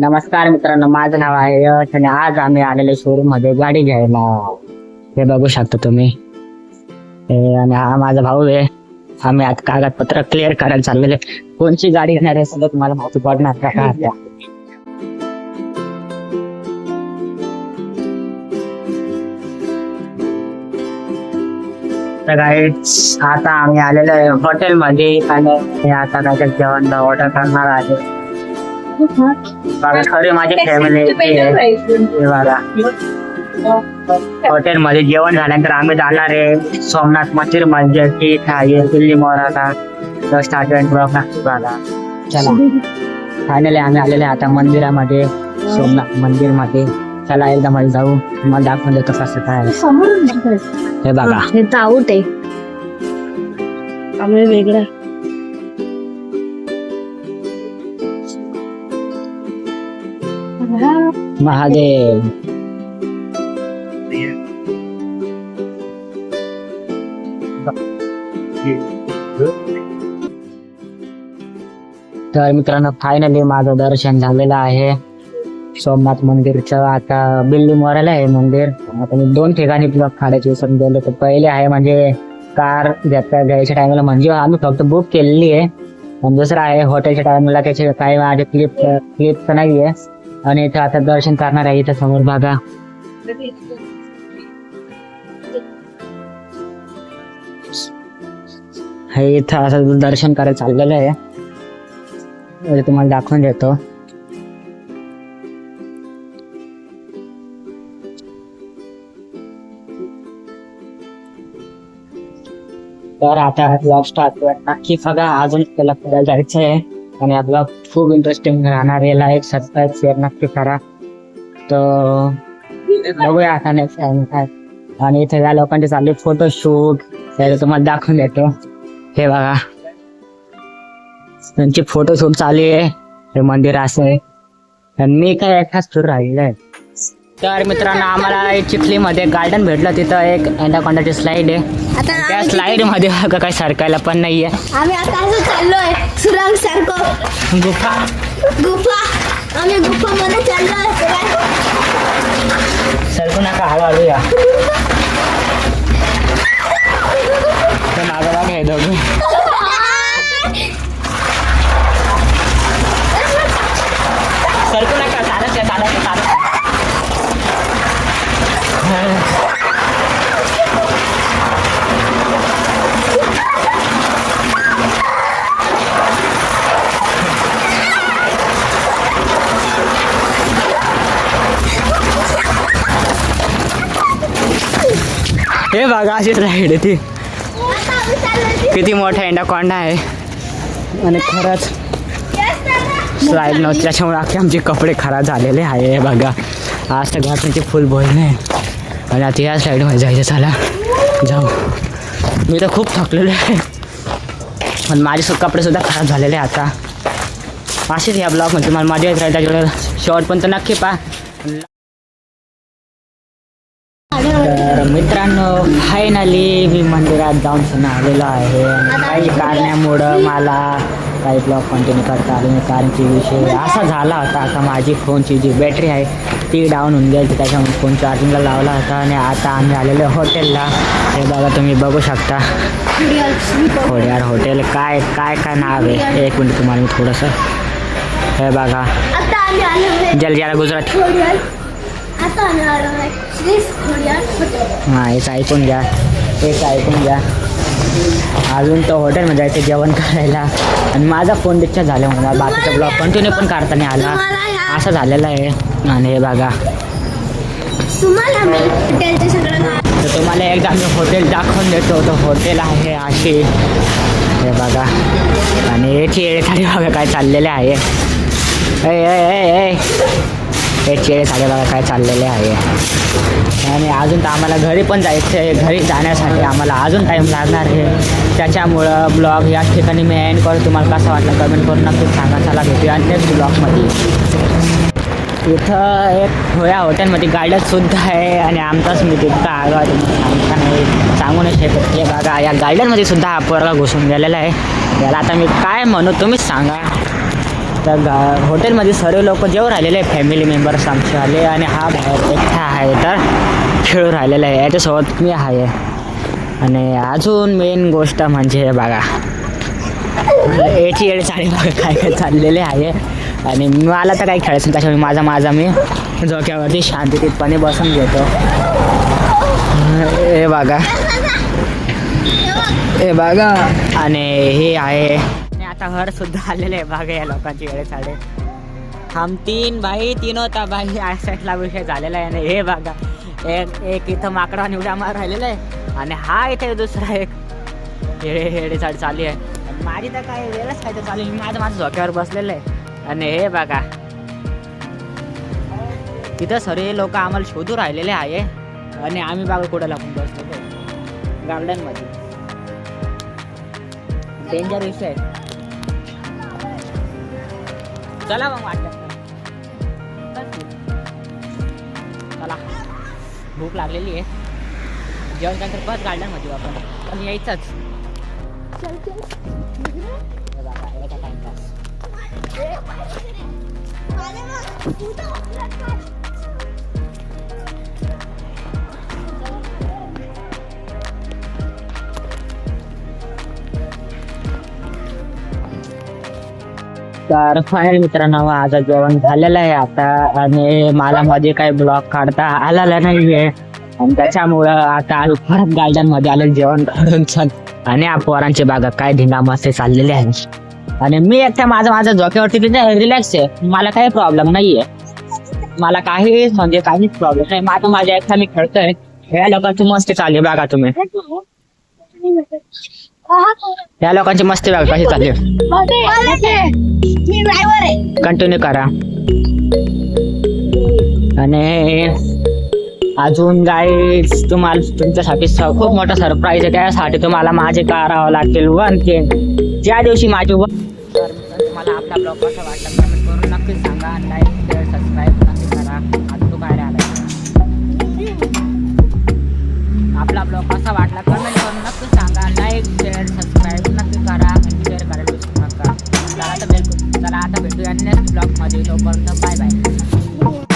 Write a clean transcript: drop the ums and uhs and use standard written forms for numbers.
नमस्कार मित्रांनो, माझं नाव आहे यश आणि आज आम्ही आलेले शोरूम मध्ये गाडी घ्यायला. हे बघू शकता तुम्ही. आणि हा माझा भाऊ आहे. आम्ही आता कागदपत्र क्लिअर करायला चाललेले. कोणची गाडी घेणार आहे सगळं तुम्हाला माहिती पडणार का? आता आम्ही आलेलो आहे हॉटेल मध्ये आणि आता काय जेवण ऑर्डर करणार आहे. खरे माझी फॅमिली हॉटेल मध्ये जेवण झाल्यानंतर आम्ही जाणार आहे सोमनाथ मंदिर म्हणजे दिल्ली मोराला चला. फायनली आम्ही आलेले आता मंदिरामध्ये, सोमनाथ मंदिर मध्ये. चला एकदा मध्ये जाऊ, मला दाखवून देतो कसं काय. हे बघा, हे तर आउट आहे आम्ही वेगळं. महादेव. तर मित्रांनो फायनली माझं दर्शन झालेलं आहे सोमनाथ मंदिरचं. आता बिल्ली मोराला आहे मंदिर. आता मी 2 ठिकाणी ब्लॉग काढायचे विसरून गेलो. तर पहिले आहे म्हणजे कार घ्यायच्या टायमाला म्हणजे आम्ही फक्त बुक केलेली आहे. आणि दुसरं आहे हॉटेलच्या टायमाला त्याचे काही माझे क्लिप तर नाही आहे. आणि इथं आता दर्शन करणार आहे. इथं समोर बघा हे इथं असं दर्शन करायला चाललेलं आहे. तुम्हाला दाखवून देतो. तर आता ब्लॉग स्टार्ट नक्की बघा. अजून त्याला फिरायला जायचं आहे आणि हा ब्लॉग खूप इंटरेस्टिंग राहणार आहे. लाईक सबस्क्राईब शेअर नक्की करा. तर बघूया आता नेक्स्ट टाइम काय. आणि इथे या लोकांचे चालले फोटोशूट, त्याला तुम्हाला दाखवून देतो. हे बघा त्यांची फोटोशूट चालू आहे. हे मंदिर असं आहे आणि मी काय एकटाच फिरून राहिलेलं आहे. तर मित्रांनो आम्हाला चिखलीमध्ये गार्डन भेटलं. तिथं एक एनाकोंडाची स्लाईड आहे. त्या स्लाईड मध्ये बघा काही सरकायला पण नाहीये. आम्ही आता असं चाललोय सुरंग सारखं. गुफा आम्ही गुफा मध्ये चाललोय. सरकू नका, हळूहळू या. मागं बघा हे दोघं. सरकू नका, चालत या, चालत या, चालत. हे बघा अशीच राईड ती. किती मोठा एंडाकोंडा आहे आणि खरंच स्लाईड नव्हती त्याच्यामुळे अख्खे आमचे कपडे खराब झालेले आहे. हे बघा आज तर घाटांचे फुल बोलणे आणि आता या साईडमध्ये जायचं. चला जाऊ. मी तर खूप थकलेलो आहे पण माझे कपडे सुद्धा खराब झालेले आहे. आता असेच या ब्लॉगमध्ये तुम्हाला मजा येत राहील. त्याच्याकडे शॉर्ट पण तर नक्की पहा. तर मित्रांनो फायनली मी मंदिरात जाऊन पुन्हा आलेलो आहे. काही कारणामुळं मला काही ब्लॉग कंटिन्यू करता आले नाही. कारण की विषय असा झाला होता का माझी फोनची जी बॅटरी आहे ती डाऊन होऊन गेली. त्याच्यामुळे फोन चार्जिंगला लावला होता. आणि आता आम्ही आलेलो हॉटेलला. हे बघा तुम्ही बघू शकता खोडियार हॉटेल. काय काय काय नाव आहे एक मिनिट तुम्हाला मी थोडंसं. हे बघा जलजिरा गुजराती. हां हेच ऐकून घ्या, हेच ऐकून घ्या. अजून तो हॉटेलमध्ये जायचं जेवण करायला आणि माझा फोन डिस्चार्ज झाल्यामुळे मला बाकीचा ब्लॉग कंटिन्यू पण करता नाही आला. असं झालेलं आहे. आणि हे बघा तर तुम्हाला एकदा मी हॉटेल दाखवून देतो. तो हॉटेल आहे अशी. हे बघा आणि याची येळेखाली बघा काय चाललेले आहे. हे चेळे साडे बघा काय चाललेले आहे. आणि अजून तर आम्हाला घरी पण जायचं आहे. घरी जाण्यासाठी आम्हाला अजून टाईम लागणार आहे. त्याच्यामुळं ब्लॉग या ठिकाणी मी एंड करतो. तुम्हाला कसं वाटलं कमेंट करून नक्कीच सांगा. चला भेटूया नेक्स्ट ब्लॉगमध्ये. इथं एक या हॉटेलमध्ये गार्डनसुद्धा आहे आणि आमचाच मी तिथं आलो आमचा नाही सांगू नाही शकत. हे बघा या गार्डनमध्ये सुद्धा हा पोरगा घुसून गेलेला आहे. याला आता मी काय म्हणू तुम्हीच सांगा. तर हॉटेलमध्ये सर्व लोक जेव्हा राहिलेले आहे फॅमिली मेंबर्स आमचे आले आणि हा बाहेर एकटा आहे तर खेळून राहिलेला आहे याच्यासोबत मी आहे. आणि अजून मेन गोष्ट म्हणजे हे बघा याची येडे साडे बघा काय काय चाललेले आहे. आणि मला तर काही खेळायचं त्याच्यामुळे माझा मी झोक्यावरती शांततेतपणे बसून घेतो. हे बघा हे बघा आणि हे आहे. आणि आता घर सुद्धा आलेले आहे बघा या लोकांची येडे साडे. हम तीन भाई तीन होता भाई साईडला विषय झालेला आहे. आणि हे बघा एक इथं माकडा निवडा मार राहिलेला आहे आणि हा इथे दुसरा एक हेडे साडी चालू आहे. आणि माझी तर काय वेळच काय तर चालू आहे. माझं झोक्यावर बसलेलं आहे. आणि हे बघा तिथं सर्व लोक आम्हाला शोधू राहिलेले आहे. आणि आम्ही बघा कुठं लागून बसलो गार्डन मध्ये. डेंजर विषय आहे. चला मग वाटत चला भूक लागलेली आहे. जेवण नंतर परत गार्डन मध्ये आपण पण यायचंच. तर फायनल मित्रांनो आज जेवण झालेलं आहे आता. आणि मला मध्ये काही ब्लॉग काढता आलेला नाहीये आणि त्याच्यामुळं आता परत गार्डन मध्ये आलं जेवण काढून छान. आणि पोरांचे बागा काय धिंगा मस्ती चाललेले आहे. आणि मी एकट्या माझ्या झोक्यावरती तिथे रिलॅक्स आहे. मला काही प्रॉब्लेम नाहीये. मला काही म्हणजे काहीच प्रॉब्लेम नाही. माझ्या एकटा मी खेळतोय. या लोकांची मस्ती चालली बघा तुम्ही. या लोकांची मस्ती बघा कशी चालली. कंटिन्यू करा. आणि अजून गाईज तुम्हाला तुमच्यासाठी खूप मोठा सरप्राईज आहे. त्यासाठी तुम्हाला माझे करावं लागतील 1K ज्या दिवशी माझी तर तुम्हाला आपला ब्लॉग कसा वाटला कमेंट करून नक्की सांगा. लाईक शेअर सबस्क्राईब नक्की करा. आता तू बाहेर आला आपला ब्लॉग कसा वाटला कमेंट करून नक्की सांगा. लाईक शेअर सबस्क्राईब नक्की करा आणि शेअर करायला विसरू नका. चला आता भेटूया नेक्स्ट ब्लॉगमध्ये. तोपर्यंत बाय बाय.